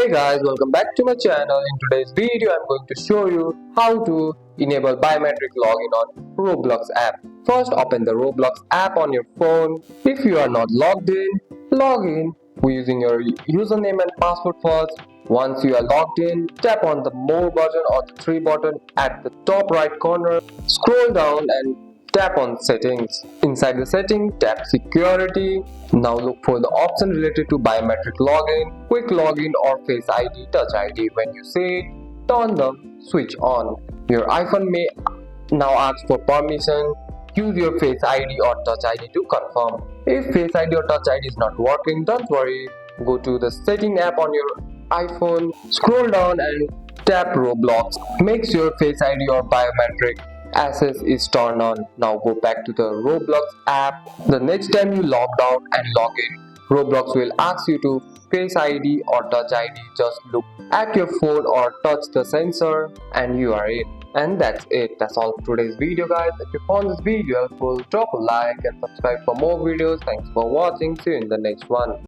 Hey guys, welcome back to my channel. In today's video, I'm going to show you how to enable biometric login on Roblox app. First, open the Roblox app on your phone. If you are not logged in, log in using your username and password first. Once you are logged in, tap on the More button or the 3 button at the top right corner. Scroll down and tap on Settings. Inside the setting, tap Security. Now look for the option related to biometric login, quick login or Face ID, Touch ID. When you see it, turn the switch on. Your iPhone may now ask for permission. Use your Face ID or Touch ID to confirm. If Face ID or Touch ID is not working, don't worry. Go to the setting app on your iPhone, scroll down and tap Roblox. Make sure Face ID or biometric access is turned on. Now go back to the Roblox app. The next time you log out and log in, Roblox will ask you to Face ID or Touch ID. Just look at your phone or touch the sensor and you are in. And that's it. That's all for today's video, guys. If you found this video helpful, drop a like and subscribe for more videos. Thanks for watching. See you in the next one.